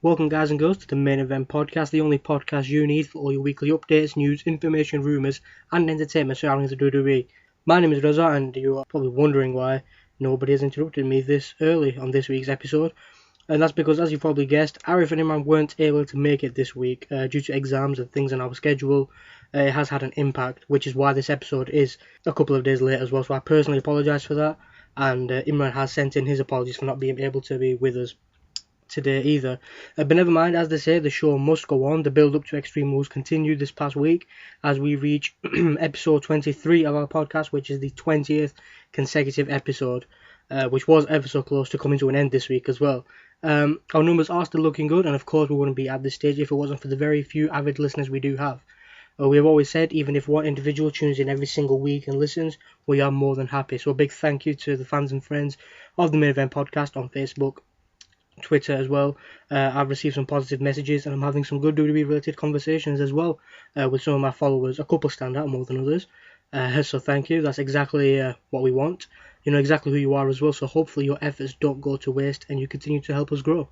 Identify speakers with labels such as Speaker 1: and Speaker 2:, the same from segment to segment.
Speaker 1: Welcome guys and girls to the Main Event Podcast, the only podcast you need for all your weekly updates, news, information, rumours and entertainment surrounding the WWE. My name is Reza and you are probably wondering why nobody has interrupted me this early on this week's episode. And that's because, as you probably guessed, Arif and Imran weren't able to make it this week due to exams and things on our schedule. It has had an impact, which is why this episode is a couple of days late as well. So I personally apologise for that, and Imran has sent in his apologies for not being able to be with us today either. But never mind, as they say, the show must go on. The build up to Extreme Rules continued this past week as we reach episode 23 of our podcast, which is the 20th consecutive episode, which was ever so close to coming to an end this week as well. Our numbers are still looking good, and of course we wouldn't be at this stage if it wasn't for the very few avid listeners we do have. We have always said, even if one individual tunes in every single week and listens, we are more than happy. So a big thank you to the fans and friends of the Main Event Podcast on Facebook, Twitter as well. I've received some positive messages and I'm having some good WWE related conversations as well with some of my followers. A couple stand out more than others, so thank you. That's exactly what we want. You know exactly who you are as well, so hopefully your efforts don't go to waste and you continue to help us grow.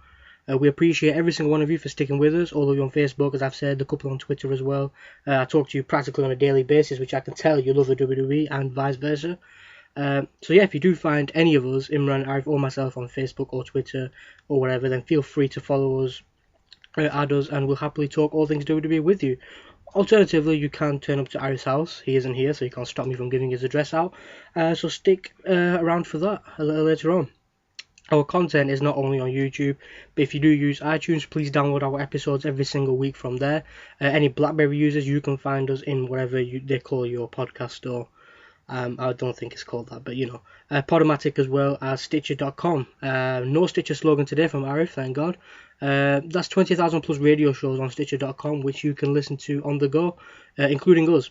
Speaker 1: We appreciate every single one of you for sticking with us, all of you on Facebook, as I've said, a couple on Twitter as well. I talk to you practically on a daily basis, which I can tell you love the WWE and vice versa. So yeah, if you do find any of us, Imran, Arif or myself on Facebook or Twitter or whatever, then feel free to follow us, add us, and we'll happily talk all things WWE with you. Alternatively, you can turn up to Arif's house. He isn't here, so you can't stop me from giving his address out. So stick around for that a little later on. Our content is not only on YouTube, but if you do use iTunes, please download our episodes every single week from there. Any BlackBerry users, you can find us in whatever they call your podcast store. I don't think it's called that, but you know. Podomatic as well as Stitcher.com. No Stitcher slogan today from Arif, thank God. That's 20,000 plus radio shows on Stitcher.com, which you can listen to on the go, including us.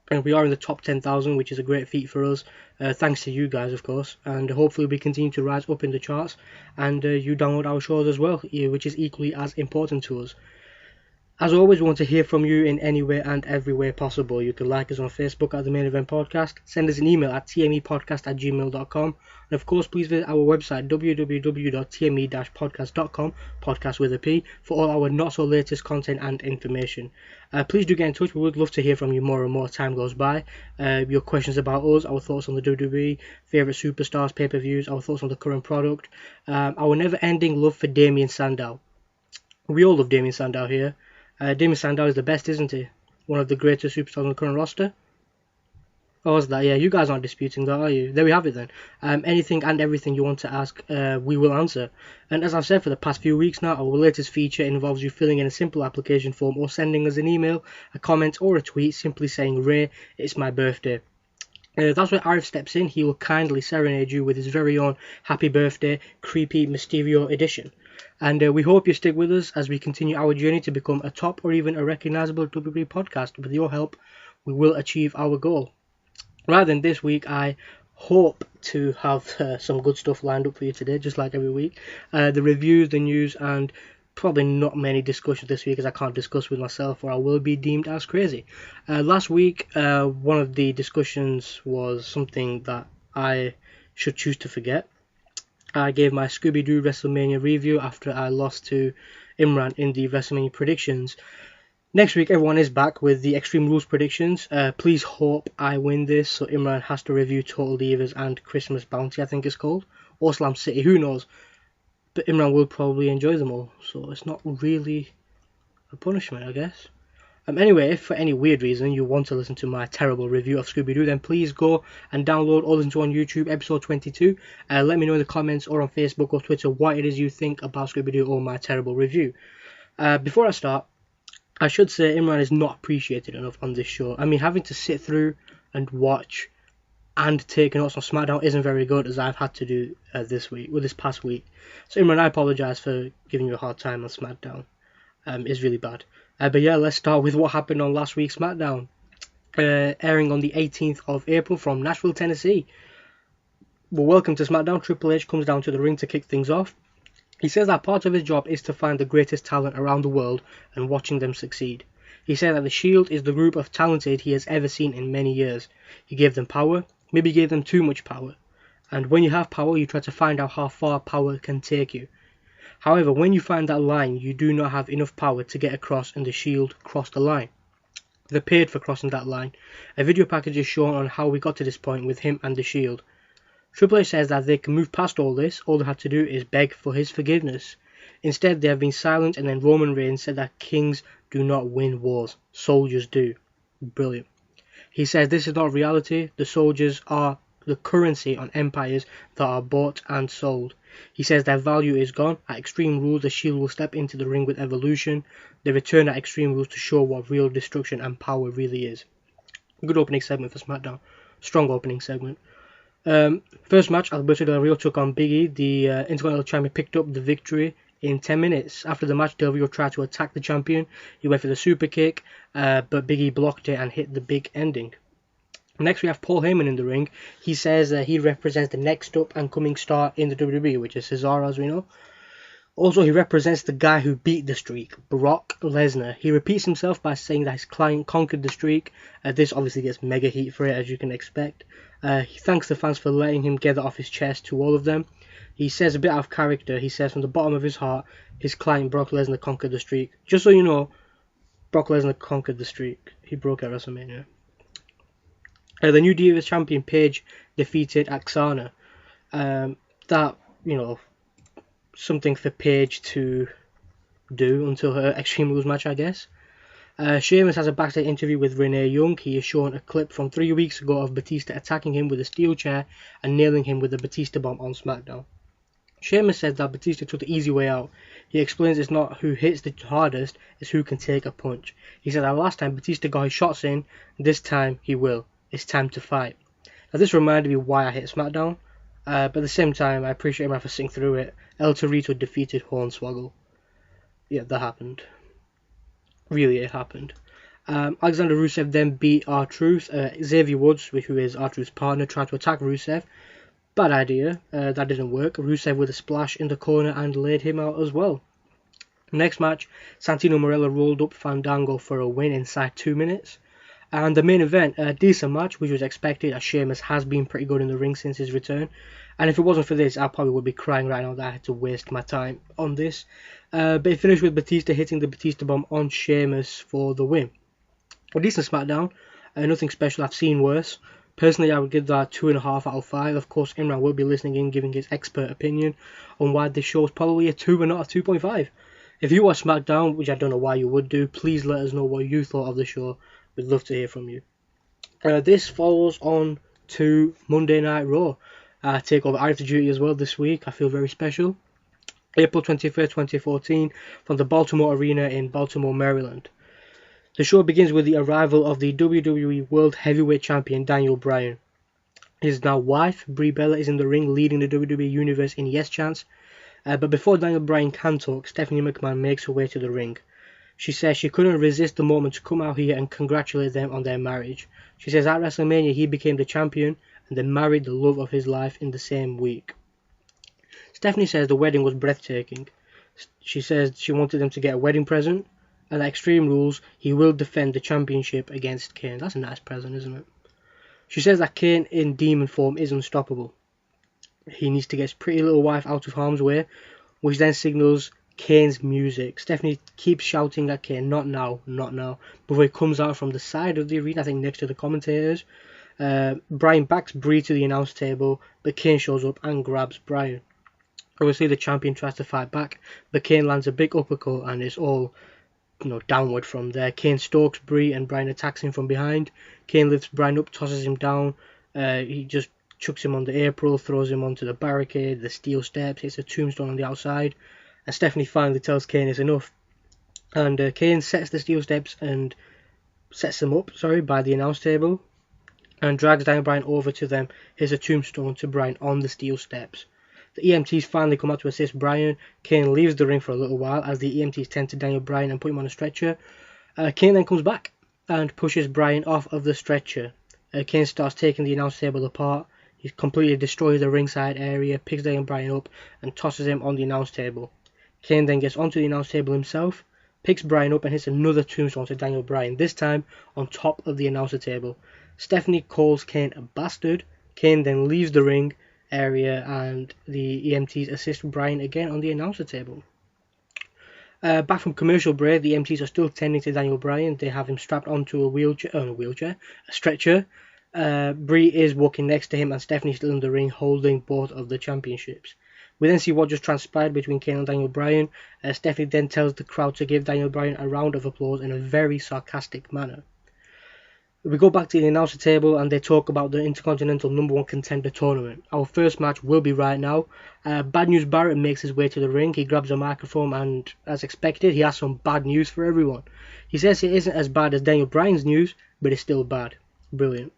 Speaker 1: And we are in the top 10,000, which is a great feat for us, thanks to you guys, of course. And hopefully we continue to rise up in the charts, and you download our shows as well, which is equally as important to us. As always, we want to hear from you in any way and every way possible. You can like us on Facebook at the Main Event Podcast, send us an email at tmepodcast@gmail.com, and of course please visit our website www.tme-podcast.com, podcast with a P, for all our not so latest content and information. Please do get in touch. We would love to hear from you more and more as time goes by. Your questions about us, our thoughts on the WWE, favourite superstars, pay-per-views, our thoughts on the current product, our never-ending love for Damien Sandow. We all love Damien Sandow here. Damien Sandow is the best, isn't he? One of the greatest superstars on the current roster. Oh, is that? Yeah, you guys aren't disputing that, are you? There we have it then. Anything and everything you want to ask, we will answer. And as I've said for the past few weeks now, our latest feature involves you filling in a simple application form or sending us an email, a comment or a tweet simply saying, "Ray, it's my birthday." That's where Arif steps in. He will kindly serenade you with his very own Happy Birthday Creepy Mysterio edition. And we hope you stick with us as we continue our journey to become a top or even a recognisable WWE podcast. With your help, we will achieve our goal. Right then, this week I hope to have some good stuff lined up for you today, just like every week. The reviews, the news, and probably not many discussions this week as I can't discuss with myself or I will be deemed as crazy. Last week, one of the discussions was something that I should choose to forget. I gave my Scooby-Doo WrestleMania review after I lost to Imran in the WrestleMania predictions. Next week, everyone is back with the Extreme Rules predictions. Please hope I win this, so Imran has to review Total Divas and Christmas Bounty, I think it's called, or Slam City, who knows. But Imran will probably enjoy them all, so it's not really a punishment, I guess. Anyway, if for any weird reason you want to listen to my terrible review of Scooby-Doo, then please go and download or listen to on YouTube episode 22. Let me know in the comments or on Facebook or Twitter what it is you think about Scooby-Doo or my terrible review. Before I start, I should say Imran is not appreciated enough on this show. I mean, having to sit through and watch and take notes on SmackDown isn't very good, as I've had to do this past week. So Imran, I apologise for giving you a hard time on SmackDown. It's really bad. But yeah, let's start with what happened on last week's SmackDown. Airing on the 18th of April from Nashville, Tennessee. Well, welcome to SmackDown. Triple H comes down to the ring to kick things off. He says that part of his job is to find the greatest talent around the world and watching them succeed. He said that the Shield is the group of talented he has ever seen in many years. He gave them power, maybe gave them too much power. And when you have power, you try to find out how far power can take you. However, when you find that line, you do not have enough power to get across and the Shield crossed the line. They paid for crossing that line. A video package is shown on how we got to this point with him and the Shield. Triple H says that they can move past all this, all they have to do is beg for his forgiveness. Instead, they have been silent, and then Roman Reigns said that kings do not win wars, soldiers do. Brilliant. He says this is not reality, the soldiers are the currency on empires that are bought and sold. He says their value is gone. At Extreme Rules, the Shield will step into the ring with Evolution. They return at Extreme Rules to show what real destruction and power really is. Good opening segment for SmackDown. Strong opening segment. First match, Alberto Del Rio took on Big E. The Intercontinental Champion picked up the victory in 10 minutes. After the match, Del Rio tried to attack the champion. He went for the super kick, but Big E blocked it and hit the big ending. Next, we have Paul Heyman in the ring. He says he represents the next up and coming star in the WWE, which is Cesaro, as we know. Also, he represents the guy who beat the streak, Brock Lesnar. He repeats himself by saying that his client conquered the streak. This obviously gets mega heat for it, as you can expect. He thanks the fans for letting him get it off his chest to all of them. He says a bit out of character. He says from the bottom of his heart, his client Brock Lesnar conquered the streak. Just so you know, Brock Lesnar conquered the streak. He broke at WrestleMania. The new Divas champion Paige defeated Aksana. That, something for Paige to do until her Extreme Rules match, I guess. Sheamus has a backstage interview with Renee Young. He is shown a clip from 3 weeks ago of Batista attacking him with a steel chair and nailing him with a Batista bomb on SmackDown. Sheamus says that Batista took the easy way out. He explains it's not who hits the hardest, it's who can take a punch. He said that last time Batista got his shots in, this time he will. It's time to fight. Now this reminded me why I hate SmackDown, but at the same time I appreciate him for sitting through it. El Torito defeated Hornswoggle. Yeah, that happened. Really, it happened. Alexander Rusev then beat R-Truth. Xavier Woods, who is R-Truth's partner, tried to attack Rusev. Bad idea. That didn't work. Rusev with a splash in the corner and laid him out as well. Next match, Santino Marella rolled up Fandango for a win inside 2 minutes. And the main event, a decent match, which was expected, as Sheamus has been pretty good in the ring since his return. And if it wasn't for this, I probably would be crying right now that I had to waste my time on this. But it finished with Batista hitting the Batista bomb on Sheamus for the win. A decent SmackDown, nothing special, I've seen worse. Personally, I would give that 2.5 out of 5. Of course, Imran will be listening in, giving his expert opinion on why this show is probably a 2 and not a 2.5. If you watch SmackDown, which I don't know why you would do, please let us know what you thought of the show. We'd love to hear from you. This follows on to Monday Night Raw. Take over Active Duty as well this week. I feel very special. April 21st, 2014, from the Baltimore Arena in Baltimore, Maryland. The show begins with the arrival of the WWE World Heavyweight Champion Daniel Bryan. His now wife, Brie Bella, is in the ring leading the WWE Universe in Yes Chance. But before Daniel Bryan can talk, Stephanie McMahon makes her way to the ring. She says she couldn't resist the moment to come out here and congratulate them on their marriage. She says at WrestleMania he became the champion and they married the love of his life in the same week. Stephanie says the wedding was breathtaking. She says she wanted them to get a wedding present, and at Extreme Rules he will defend the championship against Kane. That's a nice present, isn't it? She says that Kane in demon form is unstoppable. He needs to get his pretty little wife out of harm's way, which then signals Kane's music. Stephanie keeps shouting at Kane, not now, not now, before he comes out from the side of the arena, I think next to the commentators. Bryan backs Brie to the announce table, but Kane shows up and grabs Bryan. Obviously the champion tries to fight back, but Kane lands a big uppercut and it's all downward from there. Kane stalks Brie and Bryan attacks him from behind. Kane lifts Bryan up, tosses him down. He just chucks him on the apron, throws him onto the barricade, the steel steps, hits a tombstone on the outside. And Stephanie finally tells Kane it's enough. And Kane sets the steel steps and sets them up, by the announce table. And drags Daniel Bryan over to them. Here's a tombstone to Bryan on the steel steps. The EMTs finally come out to assist Bryan. Kane leaves the ring for a little while as the EMTs tend to Daniel Bryan and put him on a stretcher. Kane then comes back and pushes Bryan off of the stretcher. Kane starts taking the announce table apart. He completely destroys the ringside area, picks Daniel Bryan up and tosses him on the announce table. Kane then gets onto the announce table himself, picks Bryan up and hits another tombstone to Daniel Bryan, this time on top of the announcer table. Stephanie calls Kane a bastard. Kane then leaves the ring area and the EMTs assist Bryan again on the announcer table. Back from commercial break, the MCs are still tending to Daniel Bryan. They have him strapped onto a stretcher. Brie is walking next to him, and Stephanie's still in the ring holding both of the championships. We then see what just transpired between Kane and Daniel Bryan. Stephanie then tells the crowd to give Daniel Bryan a round of applause in a very sarcastic manner. We go back to the announcer table and they talk about the Intercontinental #1 Contender tournament. Our first match will be right now. Bad News Barrett makes his way to the ring. He grabs a microphone and, as expected, he has some bad news for everyone. He says it isn't as bad as Daniel Bryan's news, but it's still bad. Brilliant.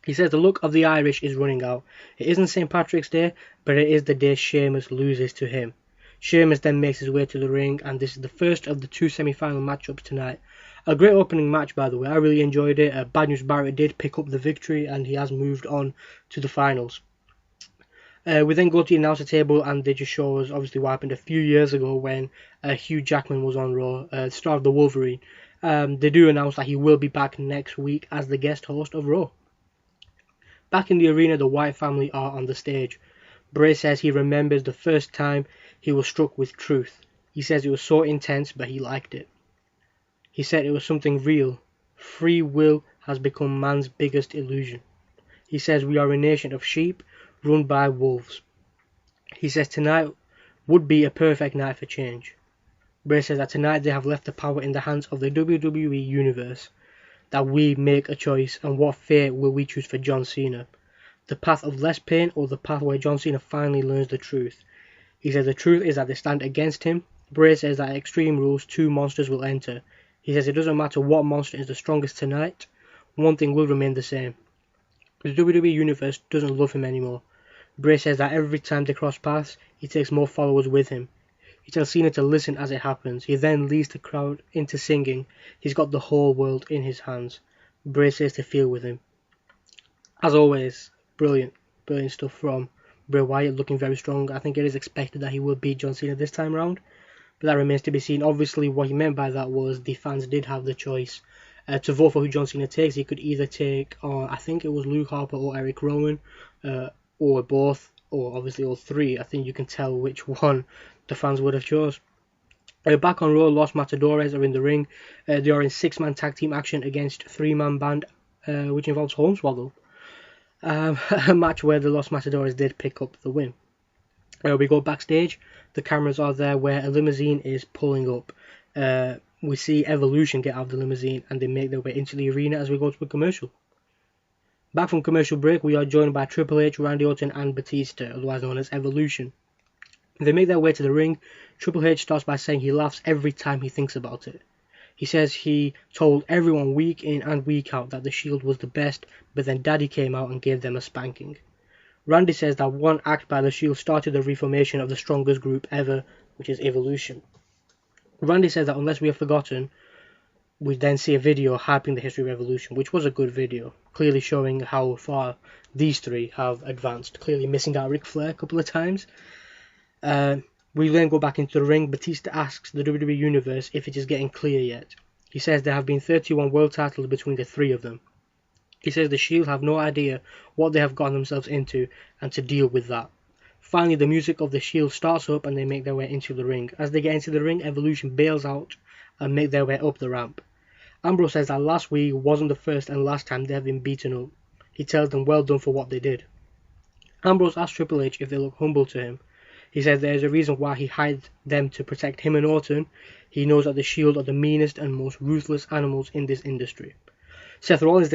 Speaker 1: He says the luck of the Irish is running out. It isn't St. Patrick's Day, but it is the day Sheamus loses to him. Sheamus then makes his way to the ring, and this is the first of the 2 semi-final matchups tonight. A great opening match, by the way. I really enjoyed it. Bad News Barrett did pick up the victory, and he has moved on to the finals. We then go to the announcer table, and they just show us obviously what happened a few years ago when Hugh Jackman was on Raw, star of the Wolverine. They do announce that he will be back next week as the guest host of Raw. Back in the arena, the Wyatt family are on the stage. Bray says he remembers the first time he was struck with truth. He says it was so intense, but he liked it. He said it was something real. Free will has become man's biggest illusion. He says we are a nation of sheep run by wolves. He says tonight would be a perfect night for change. Bray says that tonight they have left the power in the hands of the WWE Universe. That we make a choice, and what fate will we choose for John Cena? The path of less pain or the path where John Cena finally learns the truth? He says the truth is that they stand against him. Bray says that at Extreme Rules 2 monsters will enter. He says it doesn't matter what monster is the strongest tonight, one thing will remain the same. The WWE Universe doesn't love him anymore. Bray says that every time they cross paths, he takes more followers with him. He tells Cena to listen as it happens. He then leads the crowd into singing. He's got the whole world in his hands. Bray says to feel with him. As always, brilliant stuff from Bray Wyatt, looking very strong. I think it is expected that he will beat John Cena this time around, but that remains to be seen. Obviously, what he meant by that was the fans did have the choice to vote for who John Cena takes. He could either take, I think it was Luke Harper or Eric Rowan, or both, or obviously all three. I think you can tell which one the fans would have chose. Back on Raw, Los Matadores are in the ring. They are in 6-man tag team action against 3-man band, which involves Hornswoggle. A match where the Los Matadores did pick up the win. We go backstage. The cameras are there where a limousine is pulling up. We see Evolution get out of the limousine and they make their way into the arena as we go to a commercial. Back from commercial break, we are joined by Triple H, Randy Orton and Batista, otherwise known as Evolution. They make their way to the ring. Triple H starts by saying he laughs every time he thinks about it. He says he told everyone week in and week out that the Shield was the best, but then Daddy came out and gave them a spanking. Randy says that one act by the Shield started the reformation of the strongest group ever, which is Evolution. Randy says that unless we have forgotten, we then see a video hyping the history of Evolution, which was a good video, clearly showing how far these three have advanced, clearly missing out Ric Flair a couple of times. We then go back into the ring. Batista asks the WWE Universe if it is getting clear yet. He says there have been 31 world titles between the three of them. He says the Shield have no idea what they have gotten themselves into and to deal with that. Finally, the music of the Shield starts up and they make their way into the ring. As they get into the ring, Evolution bails out and make their way up the ramp. Ambrose says that last week wasn't the first and last time they have been beaten up. He tells them well done for what they did. Ambrose asks Triple H if they look humble to him. He says there is a reason why he hired them to protect him and Orton. He knows that the Shield are the meanest and most ruthless animals in this industry. Seth Rollins,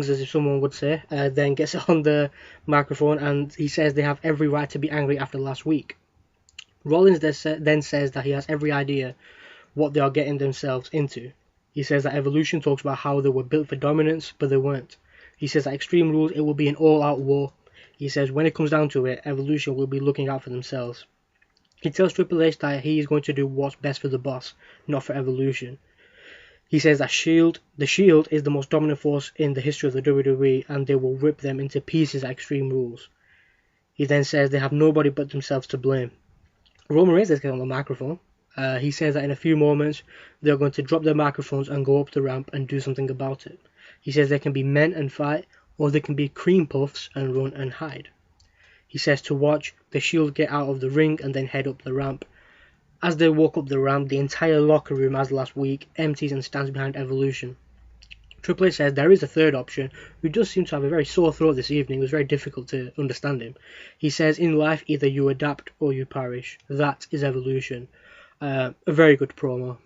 Speaker 1: as if someone would say, then gets on the microphone and he says they have every right to be angry after last week. Rollins then says that he has every idea what they are getting themselves into. He says that Evolution talks about how they were built for dominance, but they weren't. He says that Extreme Rules, it will be an all-out war. He says when it comes down to it, Evolution will be looking out for themselves. He tells Triple H that he is going to do what's best for the boss, not for Evolution. He says that the Shield is the most dominant force in the history of the WWE and they will rip them into pieces at Extreme Rules. He then says they have nobody but themselves to blame. Roman Reigns gets on the microphone. He says that in a few moments they are going to drop their microphones and go up the ramp and do something about it. He says they can be men and fight, or they can be cream puffs and run and hide. He says to watch the Shield get out of the ring and then head up the ramp. As they walk up the ramp, the entire locker room, as last week, empties and stands behind Evolution. Triple H says there is a third option, who does seem to have a very sore throat this evening. It was very difficult to understand him. He says, in life, either you adapt or you perish. That is Evolution. A very good promo.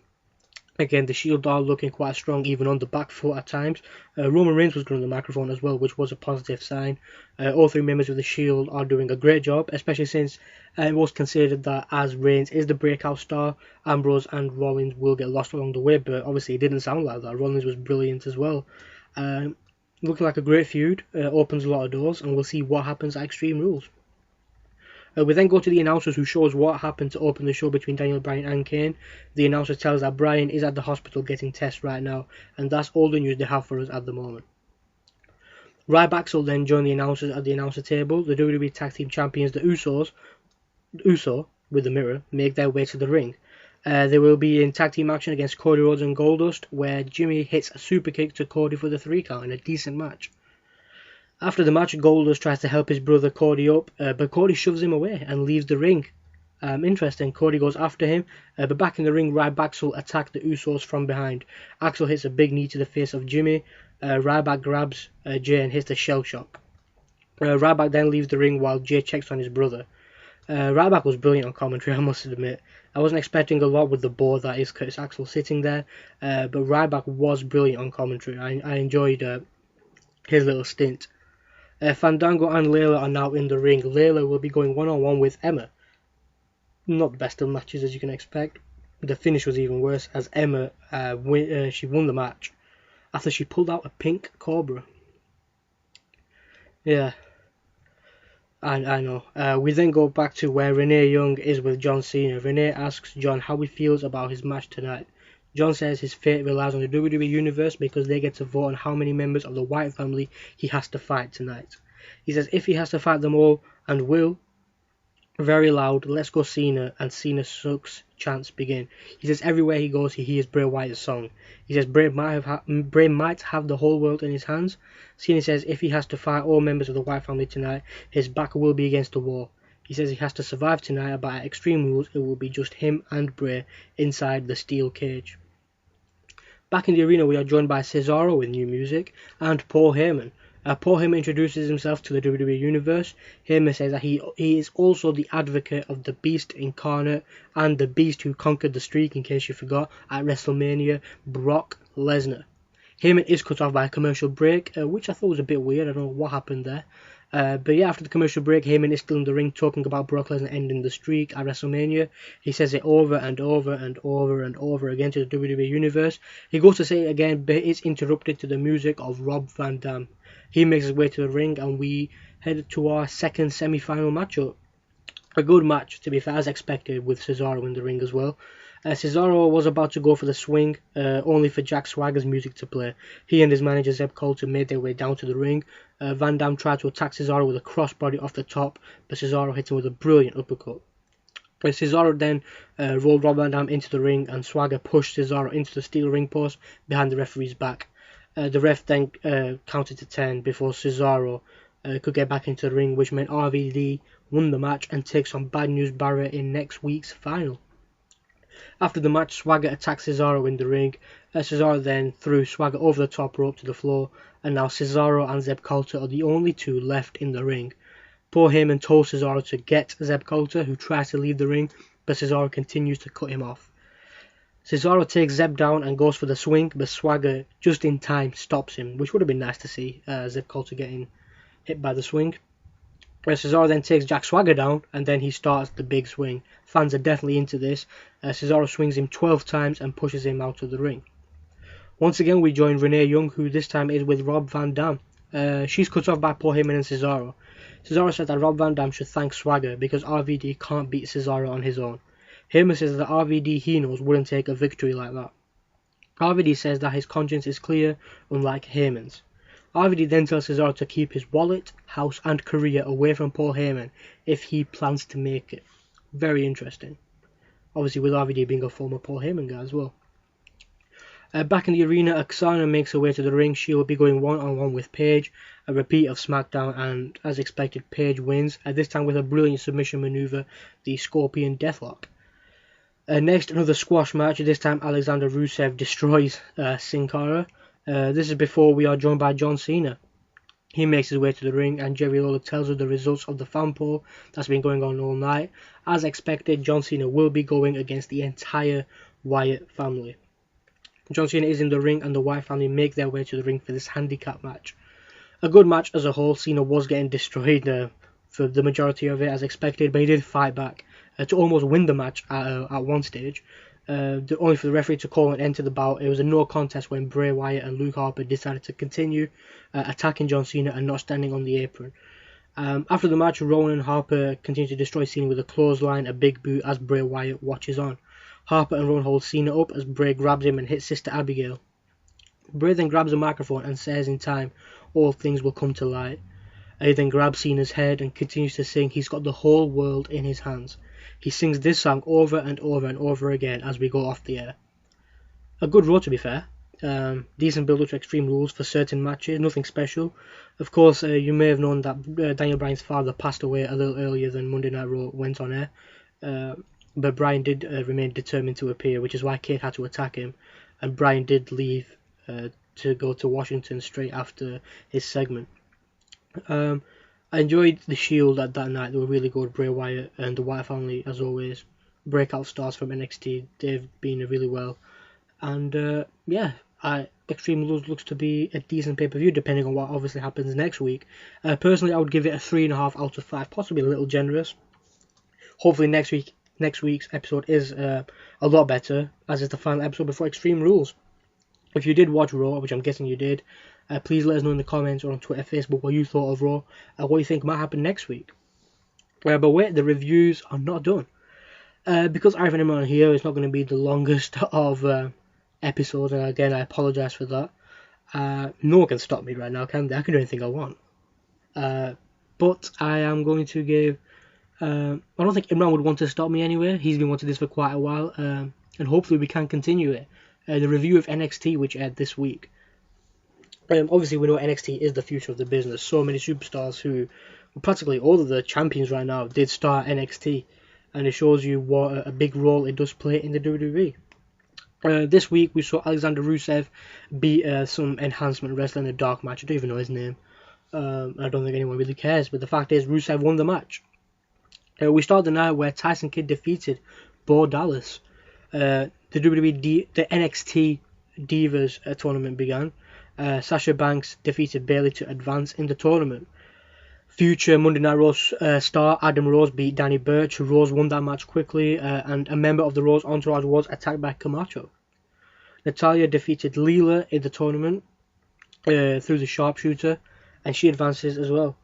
Speaker 1: Again, the Shield are looking quite strong, even on the back foot at times. Roman Reigns was good on the microphone as well, which was a positive sign. All three members of the Shield are doing a great job, especially since it was considered that as Reigns is the breakout star, Ambrose and Rollins will get lost along the way, but obviously it didn't sound like that. Rollins was brilliant as well. Looking like a great feud, opens a lot of doors, and we'll see what happens at Extreme Rules. We then go to the announcers, who shows what happened to open the show between Daniel Bryan and Kane. The announcer tells that Bryan is at the hospital getting tests right now, and that's all the news they have for us at the moment. Ryback will then join the announcers at the announcer table. The WWE Tag Team Champions, the Uso, with the mirror, make their way to the ring. They will be in tag team action against Cody Rhodes and Goldust, where Jimmy hits a super kick to Cody for the 3 count in a decent match. After the match, Goldust tries to help his brother Cody up, but Cody shoves him away and leaves the ring. Interesting, Cody goes after him, but back in the ring, Ryback will attack the Usos from behind. Axel hits a big knee to the face of Jimmy. Ryback grabs Jay and hits the shell shock. Ryback then leaves the ring while Jay checks on his brother. Ryback was brilliant on commentary, I must admit. I wasn't expecting a lot with the board that is Curtis Axel sitting there, but Ryback was brilliant on commentary. I enjoyed his little stint. Fandango and Layla are now in the ring. Layla will be going one-on-one with Emma. Not the best of matches, as you can expect. The finish was even worse, as Emma she won the match after she pulled out a pink cobra. Yeah, I know. We then go back to where Renee Young is with John Cena. Renee asks John how he feels about his match tonight. John says his fate relies on the WWE Universe because they get to vote on how many members of the Wyatt family he has to fight tonight. He says if he has to fight them all, and will, very loud, let's go Cena, and Cena sucks chants begin. He says everywhere he goes he hears Bray Wyatt's song. He says Bray might have the whole world in his hands. Cena says if he has to fight all members of the Wyatt family tonight, his back will be against the wall. He says he has to survive tonight, but at Extreme Rules it will be just him and Bray inside the steel cage. Back in the arena, we are joined by Cesaro with new music and Paul Heyman. Paul Heyman introduces himself to the WWE Universe. Heyman says that he is also the advocate of the Beast incarnate and the Beast who conquered the streak, in case you forgot, at WrestleMania, Brock Lesnar. Heyman is cut off by a commercial break, which I thought was a bit weird. I don't know what happened there. But yeah, after the commercial break, Heyman is still in the ring talking about Brock Lesnar ending the streak at WrestleMania. He says it over and over and over and over again to the WWE Universe. He goes to say it again, but it's interrupted to the music of Rob Van Dam. He makes his way to the ring, and we head to our second semi-final matchup. A good match, to be fair, as expected, with Cesaro in the ring as well. Cesaro was about to go for the swing, only for Jack Swagger's music to play. He and his manager Zeb Coulter made their way down to the ring. Van Dam tried to attack Cesaro with a crossbody off the top, but Cesaro hit him with a brilliant uppercut. Cesaro then rolled Rob Van Dam into the ring, and Swagger pushed Cesaro into the steel ring post behind the referee's back. The ref then counted to 10 before Cesaro could get back into the ring, which meant RVD won the match and takes on Bad News Barrett in next week's final. After the match, Swagger attacked Cesaro in the ring. Cesaro then threw Swagger over the top rope to the floor, and now Cesaro and Zeb Coulter are the only two left in the ring. Paul Heyman told Cesaro to get Zeb Coulter, who tries to leave the ring, but Cesaro continues to cut him off. Cesaro takes Zeb down and goes for the swing, but Swagger just in time stops him, which would have been nice to see, Zeb Coulter getting hit by the swing. Cesaro then takes Jack Swagger down, and then he starts the big swing. Fans are definitely into this. Cesaro swings him 12 times and pushes him out of the ring. Once again, we join Renee Young, who this time is with Rob Van Dam. She's cut off by Paul Heyman and Cesaro. Cesaro said that Rob Van Dam should thank Swagger because RVD can't beat Cesaro on his own. Heyman says that RVD he knows wouldn't take a victory like that. RVD says that his conscience is clear, unlike Heyman's. RVD then tells Cesaro to keep his wallet, house and career away from Paul Heyman if he plans to make it. Very interesting. Obviously with RVD being a former Paul Heyman guy as well. Back in the arena, Aksana makes her way to the ring. She will be going one-on-one with Paige, a repeat of SmackDown, and as expected, Paige wins, this time with a brilliant submission maneuver, the Scorpion Deathlock. Next, another squash match. This time, Alexander Rusev destroys Sin Cara. This is before we are joined by John Cena. He makes his way to the ring, and Jerry Lawler tells us the results of the fan poll that's been going on all night. As expected, John Cena will be going against the entire Wyatt family. John Cena is in the ring, and the Wyatt family make their way to the ring for this handicap match. A good match as a whole. Cena was getting destroyed for the majority of it, as expected, but he did fight back to almost win the match at one stage. Only for the referee to call an end to the bout. It was a no contest when Bray Wyatt and Luke Harper decided to continue attacking John Cena and not standing on the apron. After the match, Rowan and Harper continue to destroy Cena with a clothesline, a big boot, as Bray Wyatt watches on. Harper and Rowan hold Cena up as Bray grabs him and hits Sister Abigail. Bray then grabs a microphone and says in time, all things will come to light. He then grabs Cena's head and continues to sing, he's got the whole world in his hands. He sings this song over and over and over again as we go off the air. A good Raw, to be fair. Decent build-up to Extreme Rules for certain matches, nothing special. Of course, you may have known that Daniel Bryan's father passed away a little earlier than Monday Night Raw went on air. But Bryan did remain determined to appear, which is why Kate had to attack him. And Bryan did leave to go to Washington straight after his segment. I enjoyed the Shield at that night. They were really good. Bray Wyatt and the Wyatt family, as always, breakout stars from NXT. They've been really well. And Extreme Rules looks to be a decent pay-per-view, depending on what obviously happens next week. Personally, I would give it a 3.5 out of 5, possibly a little generous. Hopefully next week's episode is a lot better, as is the final episode before Extreme Rules. If you did watch Raw, which I'm guessing you did, please let us know in the comments or on Twitter, Facebook, what you thought of Raw and what you think might happen next week. But wait, the reviews are not done. Because I have an on here, it's not going to be the longest of episodes, and again, I apologise for that. No one can stop me right now, can they? I can do anything I want. But I am going to give... I don't think Imran would want to stop me anyway. He's been wanting this for quite a while, and hopefully we can continue it. The review of NXT, which aired this week. Obviously, we know NXT is the future of the business. So many superstars who, practically all of the champions right now, did start NXT. And it shows you what a big role it does play in the WWE. This week, we saw Alexander Rusev beat some enhancement wrestler in a dark match. I don't even know his name. I don't think anyone really cares. But the fact is, Rusev won the match. We started the night where Tyson Kidd defeated Bo Dallas. The NXT Divas tournament began. Sasha Banks defeated Bayley to advance in the tournament. Future Monday Night Raw star Adam Rose beat Danny Burch. Rose won that match quickly, and a member of the Rose entourage was attacked by Camacho. Natalya defeated Leela in the tournament through the sharpshooter, and she advances as well.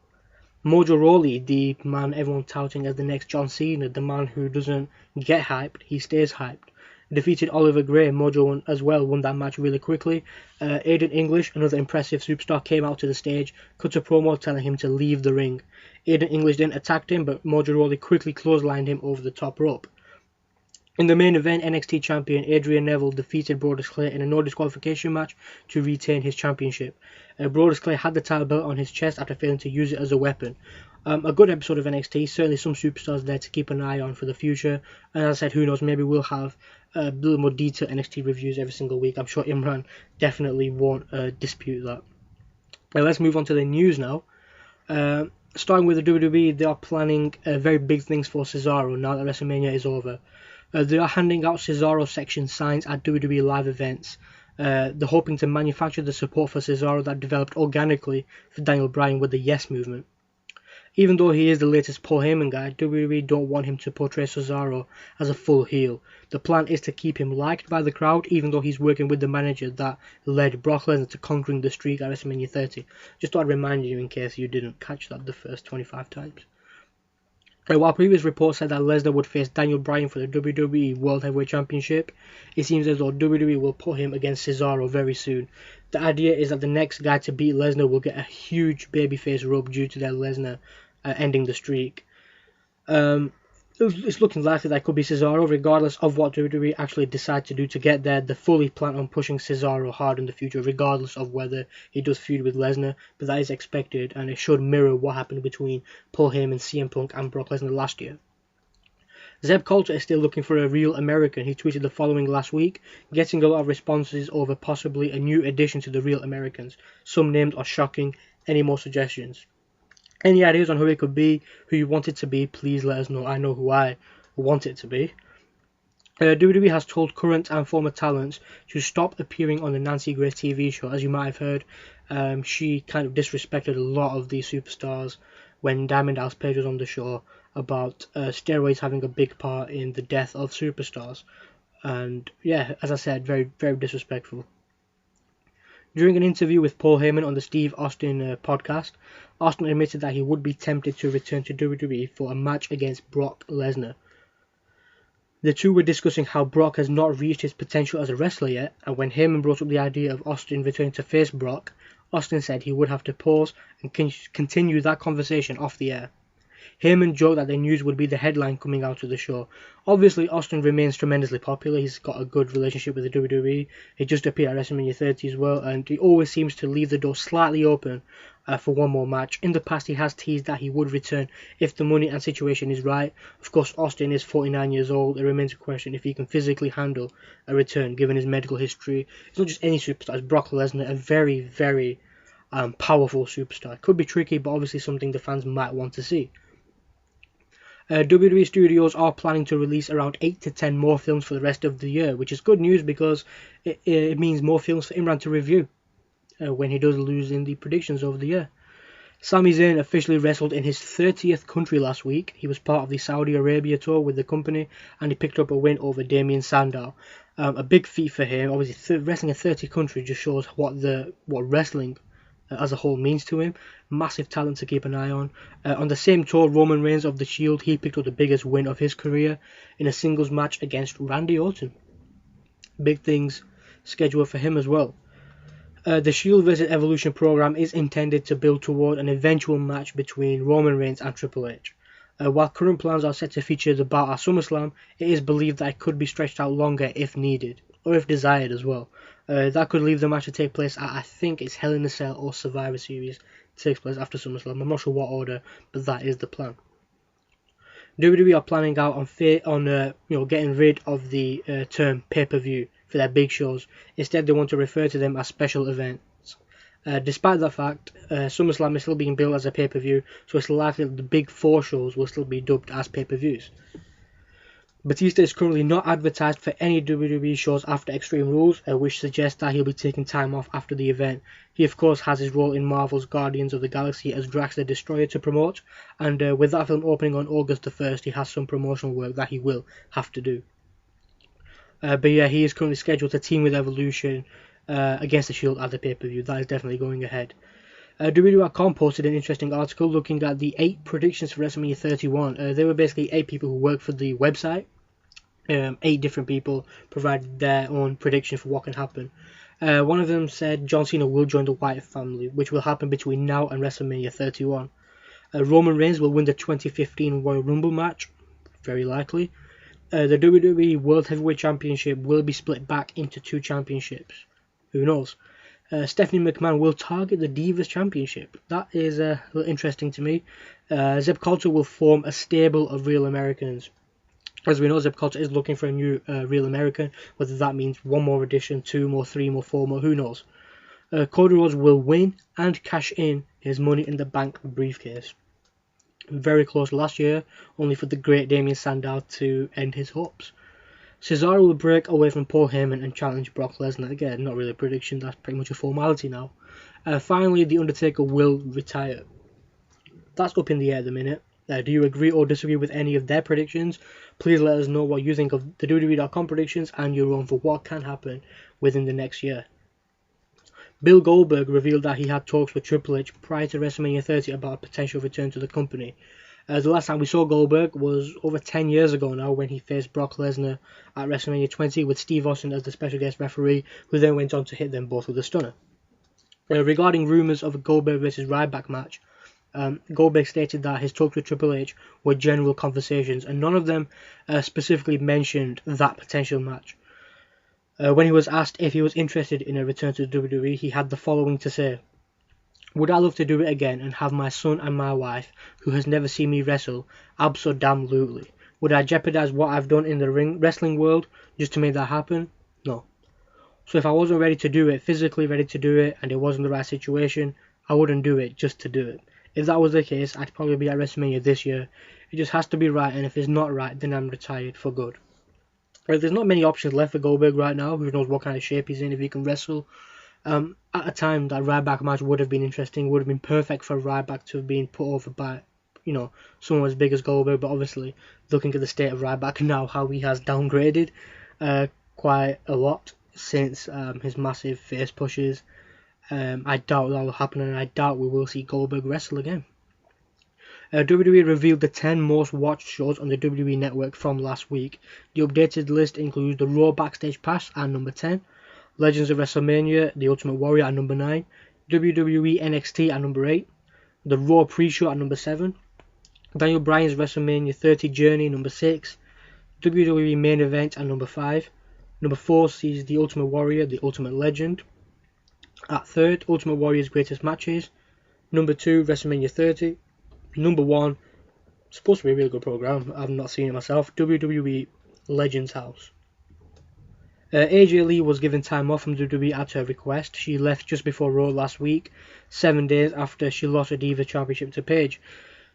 Speaker 1: Mojo Rawley, the man everyone touting as the next John Cena, the man who doesn't get hyped, he stays hyped, defeated Oliver Gray. Mojo as well won that match really quickly. Aiden English, another impressive superstar, came out to the stage, cut a promo telling him to leave the ring. Aiden English then attacked him, but Mojo Rawley quickly clotheslined him over the top rope. In the main event, NXT champion Adrian Neville defeated Brodus Clay in a no disqualification match to retain his championship. Brodus Clay had the title belt on his chest after failing to use it as a weapon. A good episode of NXT, certainly some superstars there to keep an eye on for the future. And as I said, who knows, maybe we'll have a little more detailed NXT reviews every single week. I'm sure Imran definitely won't dispute that. Let's move on to the news now. Starting with the WWE, they are planning very big things for Cesaro now that WrestleMania is over. They are handing out Cesaro section signs at WWE live events. They're hoping to manufacture the support for Cesaro that developed organically for Daniel Bryan with the Yes movement. Even though he is the latest Paul Heyman guy, WWE don't want him to portray Cesaro as a full heel. The plan is to keep him liked by the crowd, even though he's working with the manager that led Brock Lesnar to conquering the streak at WrestleMania 30. Just thought I'd remind you in case you didn't catch that the first 25 times. While previous reports said that Lesnar would face Daniel Bryan for the WWE World Heavyweight Championship, it seems as though WWE will put him against Cesaro very soon. The idea is that the next guy to beat Lesnar will get a huge babyface rub due to their Lesnar ending the streak. It's looking likely that it could be Cesaro, regardless of what WWE actually decide to do to get there. They fully plan on pushing Cesaro hard in the future, regardless of whether he does feud with Lesnar, but that is expected, and it should mirror what happened between Paul Heyman, CM Punk, and Brock Lesnar last year. Zeb Coulter is still looking for a real American. He tweeted the following last week, getting a lot of responses over possibly a new addition to the Real Americans. Some names are shocking. Any more suggestions? Any ideas on who it could be, who you want it to be, please let us know. I know who I want it to be. WWE has told current and former talents to stop appearing on the Nancy Grace TV show. As you might have heard, she kind of disrespected a lot of these superstars when Diamond Dallas Page was on the show about steroids having a big part in the death of superstars. And yeah, as I said, very, very disrespectful. During an interview with Paul Heyman on the Steve Austin podcast, Austin admitted that he would be tempted to return to WWE for a match against Brock Lesnar. The two were discussing how Brock has not reached his potential as a wrestler yet, and when Heyman brought up the idea of Austin returning to face Brock, Austin said he would have to pause and continue that conversation off the air. Heyman joked that the news would be the headline coming out of the show. Obviously, Austin remains tremendously popular. He's got a good relationship with the WWE. He just appeared at WrestleMania 30 as well, and he always seems to leave the door slightly open for one more match. In the past, he has teased that he would return if the money and situation is right. Of course, Austin is 49 years old. It remains a question if he can physically handle a return, given his medical history. It's not just any superstar. It's Brock Lesnar, a very, very powerful superstar. It could be tricky, but obviously something the fans might want to see. WWE Studios are planning to release around 8 to 10 more films for the rest of the year, which is good news because it means more films for Imran to review when he does lose in the predictions over the year. Sami Zayn officially wrestled in his 30th country last week. He was part of the Saudi Arabia tour with the company, and he picked up a win over Damien Sandow. A big feat for him. Obviously, wrestling in 30 countries just shows what wrestling as a whole means to him. Massive talent to keep an eye on. On the same tour, Roman Reigns of the Shield, he picked up the biggest win of his career in a singles match against Randy Orton. Big things scheduled for him as well. The Shield vs Evolution program is intended to build toward an eventual match between Roman Reigns and Triple H. While current plans are set to feature the bout at SummerSlam, it is believed that it could be stretched out longer if needed, or if desired as well. That could leave the match to take place at, I think it's Hell in a Cell or Survivor Series. It takes place after SummerSlam. I'm not sure what order, but that is the plan. WWE are planning out on getting rid of the term pay-per-view for their big shows. Instead, they want to refer to them as special events. Despite that fact, SummerSlam is still being billed as a pay-per-view, so it's likely that the big four shows will still be dubbed as pay-per-views. Batista is currently not advertised for any WWE shows after Extreme Rules, which suggests that he'll be taking time off after the event. He of course has his role in Marvel's Guardians of the Galaxy as Drax the Destroyer to promote, and with that film opening on August the 1st, he has some promotional work that he will have to do. But yeah, he is currently scheduled to team with Evolution against the Shield at the pay-per-view. That is definitely going ahead. WWE.com posted an interesting article looking at the 8 predictions for WrestleMania 31. They were basically 8 people who work for the website. 8 different people provided their own prediction for what can happen. One of them said John Cena will join the Wyatt family, which will happen between now and WrestleMania 31. Roman Reigns will win the 2015 Royal Rumble match, very likely. The WWE World Heavyweight Championship will be split back into 2 championships. Who knows? Stephanie McMahon will target the Divas Championship. That is a little interesting to me. Zeb Coulter will form a stable of Real Americans. As we know, Zeb Coulter is looking for a new Real American, whether that means 1 more edition, 2 more, 3 more, 4 more, who knows. Cody Rhodes will win and cash in his Money in the Bank briefcase. Very close last year, only for the great Damien Sandow to end his hopes. Cesaro will break away from Paul Heyman and challenge Brock Lesnar. Again, not really a prediction, that's pretty much a formality now. Finally, The Undertaker will retire. That's up in the air at the minute. Do you agree or disagree with any of their predictions? Please let us know what you think of the WWE.com predictions and your own for what can happen within the next year. Bill Goldberg revealed that he had talks with Triple H prior to WrestleMania 30 about a potential return to the company. The last time we saw Goldberg was over 10 years ago now, when he faced Brock Lesnar at WrestleMania 20 with Steve Austin as the special guest referee, who then went on to hit them both with a stunner. Regarding rumours of a Goldberg vs Ryback match, Goldberg stated that his talks with Triple H were general conversations, and none of them specifically mentioned that potential match. When he was asked if he was interested in a return to WWE, he had the following to say: "Would I love to do it again and have my son and my wife, who has never seen me wrestle? Abso-damn-lutely. Would I jeopardize what I've done in the wrestling world just to make that happen? No. So if I wasn't ready to do it, physically ready to do it, and it wasn't the right situation, I wouldn't do it just to do it. If that was the case, I'd probably be at WrestleMania this year. It just has to be right, and if it's not right, then I'm retired for good. There's not many options left for Goldberg right now. Who knows what kind of shape he's in, if he can wrestle. At a time, that Ryback match would have been interesting, would have been perfect for Ryback to have been put over by, someone as big as Goldberg. But obviously, looking at the state of Ryback now, how he has downgraded quite a lot since his massive face pushes, I doubt that will happen, and I doubt we will see Goldberg wrestle again. WWE revealed the 10 most watched shows on the WWE Network from last week. The updated list includes the Raw Backstage Pass at number 10, Legends of WrestleMania, The Ultimate Warrior at number 9, WWE NXT at number 8, the Raw Pre-Show at number 7, Daniel Bryan's WrestleMania 30 Journey number 6, WWE Main Event at number 5, number 4 sees The Ultimate Warrior, The Ultimate Legend. At 3rd, Ultimate Warrior's Greatest Matches, number 2, WrestleMania 30, number 1, supposed to be a really good program, I've not seen it myself, WWE Legends House. AJ Lee was given time off from WWE at her request. She left just before Raw last week, 7 days after she lost the Diva Championship to Paige.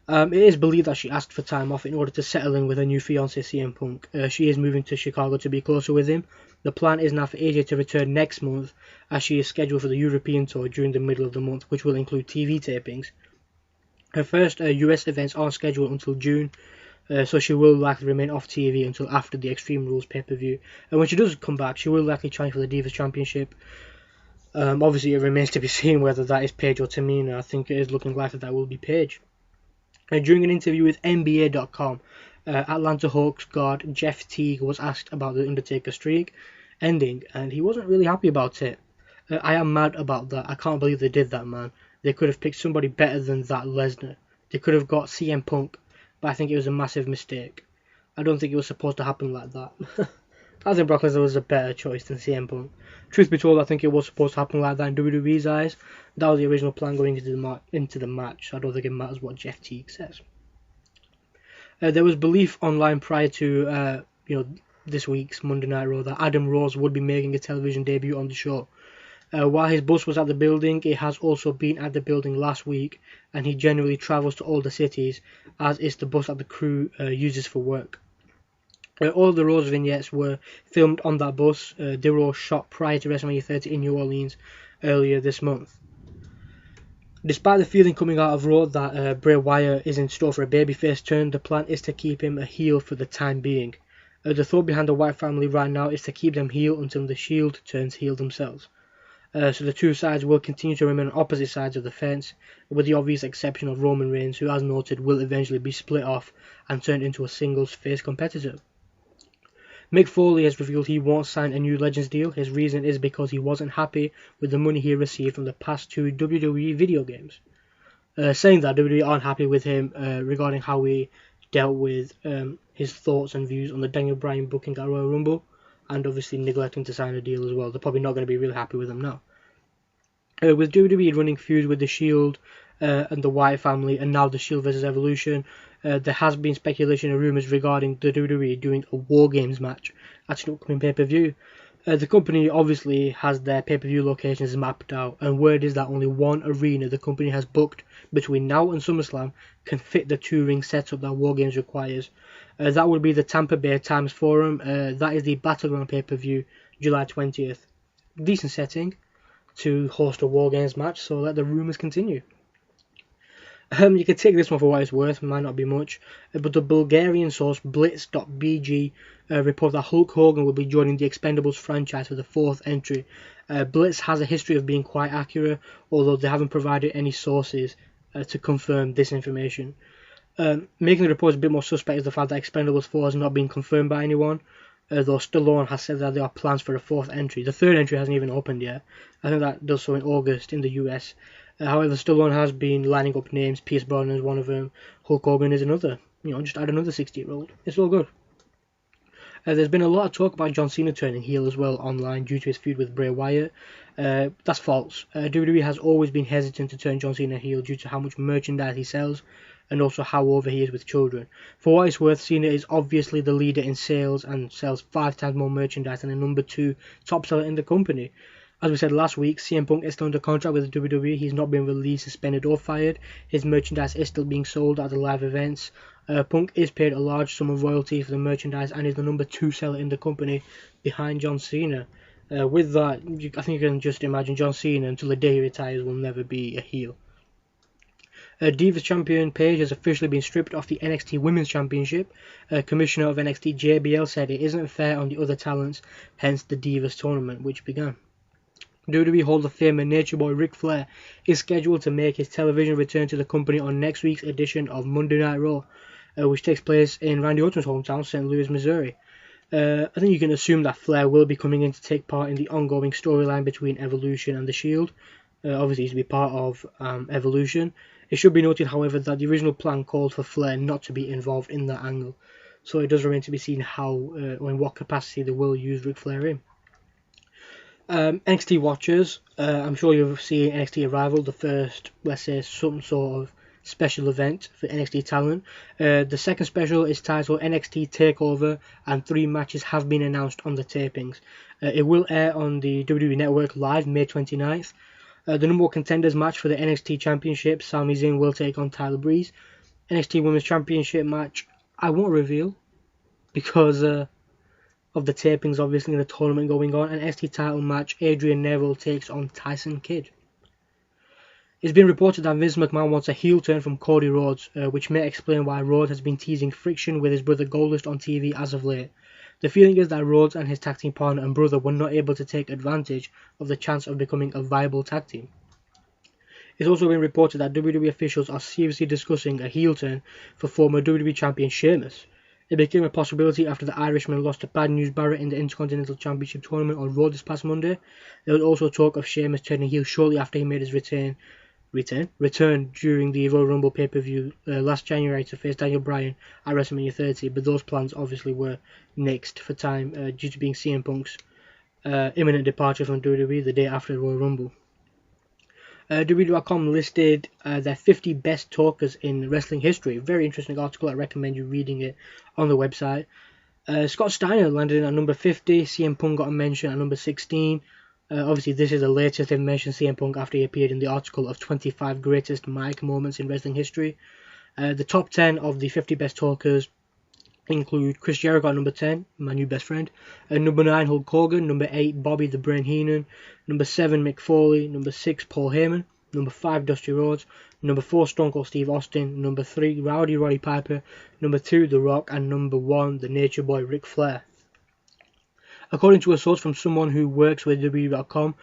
Speaker 1: It is believed that she asked for time off in order to settle in with her new fiancé CM Punk. She is moving to Chicago to be closer with him. The plan is now for AJ to return next month, as she is scheduled for the European tour during the middle of the month, which will include TV tapings. Her first US events aren't scheduled until June, so she will likely remain off TV until after the Extreme Rules pay-per-view. And when she does come back, she will likely challenge for the Divas Championship. Obviously, it remains to be seen whether that is Paige or Tamina. I think it is looking likely that will be Paige. During an interview with NBA.com, Atlanta Hawks guard Jeff Teague was asked about the Undertaker streak ending, and he wasn't really happy about it. I am mad about that. I can't believe they did that, man. They could have picked somebody better than that Lesnar. They could have got CM Punk, but I think it was a massive mistake. I don't think it was supposed to happen like that. I think Brock Lesnar was a better choice than CM Punk. Truth be told, I think it was supposed to happen like that in WWE's eyes. That was the original plan going into the match, so I don't think it matters what Jeff Teague says. There was belief online prior to this week's Monday Night Raw that Adam Rose would be making a television debut on the show. While his bus was at the building, it has also been at the building last week, and he generally travels to all the cities, as is the bus that the crew uses for work. All of the Rose vignettes were filmed on that bus. They were all shot prior to WrestleMania 30 in New Orleans earlier this month. Despite the feeling coming out of Raw that Bray Wyatt is in store for a babyface turn, the plan is to keep him a heel for the time being. The thought behind the Wyatt family right now is to keep them heel until the Shield turns heel themselves. So the two sides will continue to remain on opposite sides of the fence, with the obvious exception of Roman Reigns, who, as noted, will eventually be split off and turned into a singles face competitor. Mick Foley has revealed he won't sign a new Legends deal. His reason is because he wasn't happy with the money he received from the past 2 WWE video games. Saying that WWE aren't happy with him regarding how he dealt with his thoughts and views on the Daniel Bryan booking at Royal Rumble, and obviously neglecting to sign a deal as well. They're probably not going to be really happy with him now. With WWE running feuds with the Shield and the Wyatt family, and now the Shield vs Evolution, there has been speculation and rumours regarding the WWE doing a War Games match at an upcoming pay-per-view. The company obviously has their pay-per-view locations mapped out, and word is that only one arena the company has booked between now and SummerSlam can fit the 2-ring setup that War Games requires. That would be the Tampa Bay Times Forum. That is the Battleground pay-per-view, July 20th. Decent setting to host a War Games match, so let the rumours continue. You can take this one for what it's worth, might not be much, but the Bulgarian source Blitz.bg report that Hulk Hogan will be joining the Expendables franchise for the 4th entry. Blitz has a history of being quite accurate, although they haven't provided any sources to confirm this information. Making the report a bit more suspect is the fact that Expendables 4 has not been confirmed by anyone, though Stallone has said that there are plans for a 4th entry. The 3rd entry hasn't even opened yet. I think that does so in August in the US. However, Stallone has been lining up names. Pierce Brosnan is one of them. Hulk Hogan is another. Just add another 60-year-old. It's all good. There's been a lot of talk about John Cena turning heel as well online due to his feud with Bray Wyatt. That's false. WWE has always been hesitant to turn John Cena heel due to how much merchandise he sells. and also how over he is with children. For what it's worth, Cena is obviously the leader in sales and sells 5 times more merchandise than the number 2 top seller in the company. As we said last week, CM Punk is still under contract with the WWE. He's not been released, suspended or fired. His merchandise is still being sold at the live events. Punk is paid a large sum of royalty for the merchandise and is the number 2 seller in the company behind John Cena. With that, I think you can just imagine John Cena until the day he retires will never be a heel. Divas champion Paige has officially been stripped off the NXT Women's Championship. Commissioner of NXT JBL said it isn't fair on the other talents, hence the Divas tournament which began. WWE Hall of Famer Nature Boy Ric Flair is scheduled to make his television return to the company on next week's edition of Monday Night Raw, which takes place in Randy Orton's hometown, St. Louis, Missouri. I think you can assume that Flair will be coming in to take part in the ongoing storyline between Evolution and The Shield. Obviously, to be part of Evolution. It should be noted, however, that the original plan called for Flair not to be involved in that angle, so it does remain to be seen how or in what capacity they will use Ric Flair in. NXT watchers, I'm sure you've seen NXT Arrival, the first, let's say, some sort of special event for NXT talent. The second special is titled NXT Takeover, and 3 matches have been announced on the tapings. It will air on the WWE Network live May 29th. The number 1 contenders match for the NXT Championship, Sami Zayn will take on Tyler Breeze. NXT Women's Championship match, I won't reveal because of the tapings, obviously, and the tournament going on. An NXT title match, Adrian Neville takes on Tyson Kidd. It's been reported that Vince McMahon wants a heel turn from Cody Rhodes, which may explain why Rhodes has been teasing friction with his brother Goldust on TV as of late. The feeling is that Rhodes and his tag team partner and brother were not able to take advantage of the chance of becoming a viable tag team. It's also been reported that WWE officials are seriously discussing a heel turn for former WWE champion Sheamus. It became a possibility after the Irishman lost to Bad News Barrett in the Intercontinental Championship tournament on Raw this past Monday. There was also talk of Sheamus turning heel shortly after he made his return during the Royal Rumble pay-per-view last January to face Daniel Bryan at WrestleMania 30, but those plans obviously were nixed for time due to being CM Punk's imminent departure from WWE the day after the Royal Rumble. WWE.com listed their 50 best talkers in wrestling history. Very interesting article. I recommend you reading it on the website. Scott Steiner landed in at number 50. CM Punk got a mention at number 16. Obviously, this is the latest they've mentioned CM Punk after he appeared in the article of 25 greatest mic moments in wrestling history. The top 10 of the 50 best talkers include Chris Jericho at number 10, my new best friend, number 9 Hulk Hogan, number 8 Bobby the Brain Heenan, number 7 Mick Foley, number 6 Paul Heyman, number 5 Dusty Rhodes, number 4 Stone Cold Steve Austin, number 3 Rowdy Roddy Piper, number 2 The Rock, and number 1 the Nature Boy Ric Flair. According to a source from someone who works with WWE.com,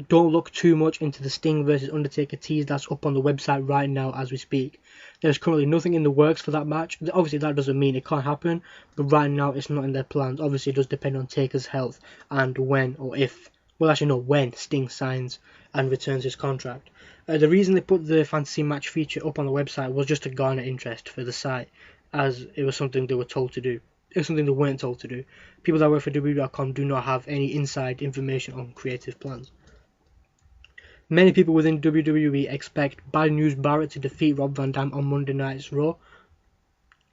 Speaker 1: don't look too much into the Sting vs Undertaker tease that's up on the website right now as we speak. There's currently nothing in the works for that match. Obviously that doesn't mean it can't happen, but right now it's not in their plans. Obviously it does depend on Taker's health and when or if, well actually no, when Sting signs and returns his contract. The reason they put the fantasy match feature up on the website was just to garner interest for the site, as it was something they were told to do. It was something they weren't told to do. People that work for WWE.com do not have any inside information on creative plans. Many people within WWE expect Bad News Barrett to defeat Rob Van Dam on Monday Night's Raw.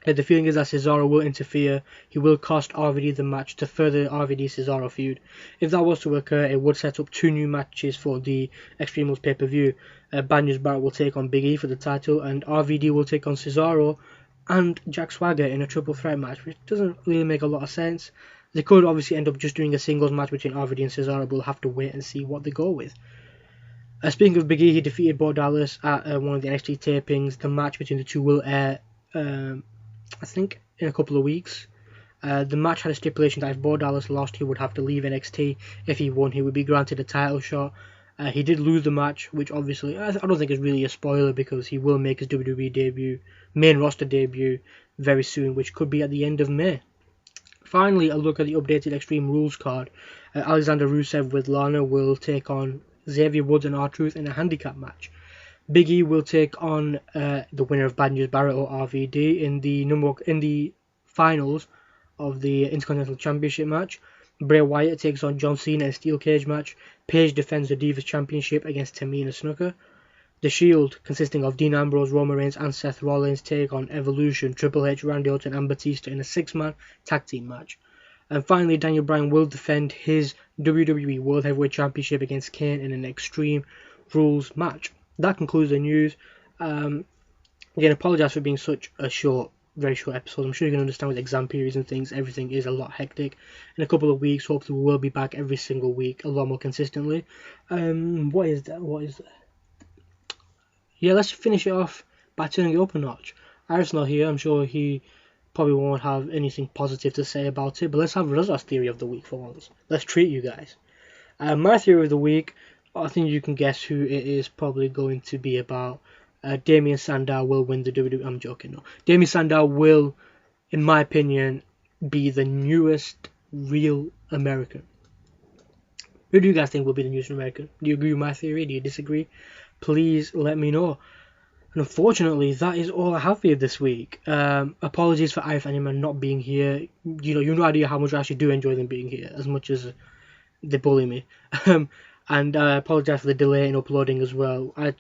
Speaker 1: The feeling is that Cesaro will interfere. He will cost RVD the match to further RVD-Cesaro feud. If that was to occur, it would set up 2 new matches for the Extreme Rules pay-per-view. Bad News Barrett will take on Big E for the title, and RVD will take on Cesaro and Jack Swagger in a triple threat match, which doesn't really make a lot of sense. They could obviously end up just doing a singles match between RVD and Cesaro, but we'll have to wait and see what they go with. Speaking of Big E, he defeated Bo Dallas at one of the NXT tapings. The match between the two will air, I think, in a couple of weeks. The match had a stipulation that if Bo Dallas lost, he would have to leave NXT. If he won, he would be granted a title shot. He did lose the match, which obviously I don't think is really a spoiler because he will make his WWE debut, main roster debut, very soon, which could be at the end of May. Finally, a look at the updated Extreme Rules card. Alexander Rusev with Lana will take on Xavier Woods and R-Truth in a handicap match. Big E will take on the winner of Bad News Barrett or RVD in the finals of the Intercontinental Championship match. Bray Wyatt takes on John Cena in a steel cage match. Paige defends the Divas Championship against Tamina Snuka. The Shield, consisting of Dean Ambrose, Roman Reigns, and Seth Rollins, take on Evolution, Triple H, Randy Orton, and Batista in a 6-man tag team match. And finally, Daniel Bryan will defend his WWE World Heavyweight Championship against Kane in an Extreme Rules match. That concludes the news. Again, apologise for being such a very short episode. I'm sure you can understand with exam periods and things, everything is a lot hectic. In a couple of weeks, hopefully we will be back every single week, a lot more consistently. What is that? Yeah, let's finish it off by turning it up a notch. Iris not here. I'm sure he probably won't have anything positive to say about it, but let's have Raza's theory of the week for once. Let's treat you guys. My theory of the week, I think you can guess who it is probably going to be about. Damien Sandow will win the WWE. I'm joking, no. Damien Sandow will, in my opinion, be the newest real American. Who do you guys think will be the newest American? Do you agree with my theory? Do you disagree? Please let me know. And unfortunately, that is all I have for you this week. Apologies for Arif Animan not being here. You have no idea how much I actually do enjoy them being here, as much as they bully me. And I apologise for the delay in uploading as well. I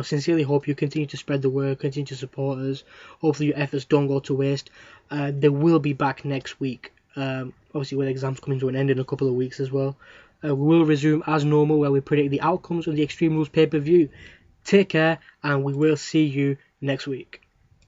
Speaker 1: sincerely hope you continue to spread the word, continue to support us. Hopefully your efforts don't go to waste. They will be back next week. Obviously with exams coming to an end in a couple of weeks as well. We will resume as normal where we predict the outcomes of the Extreme Rules pay-per-view. Take care and we will see you next week.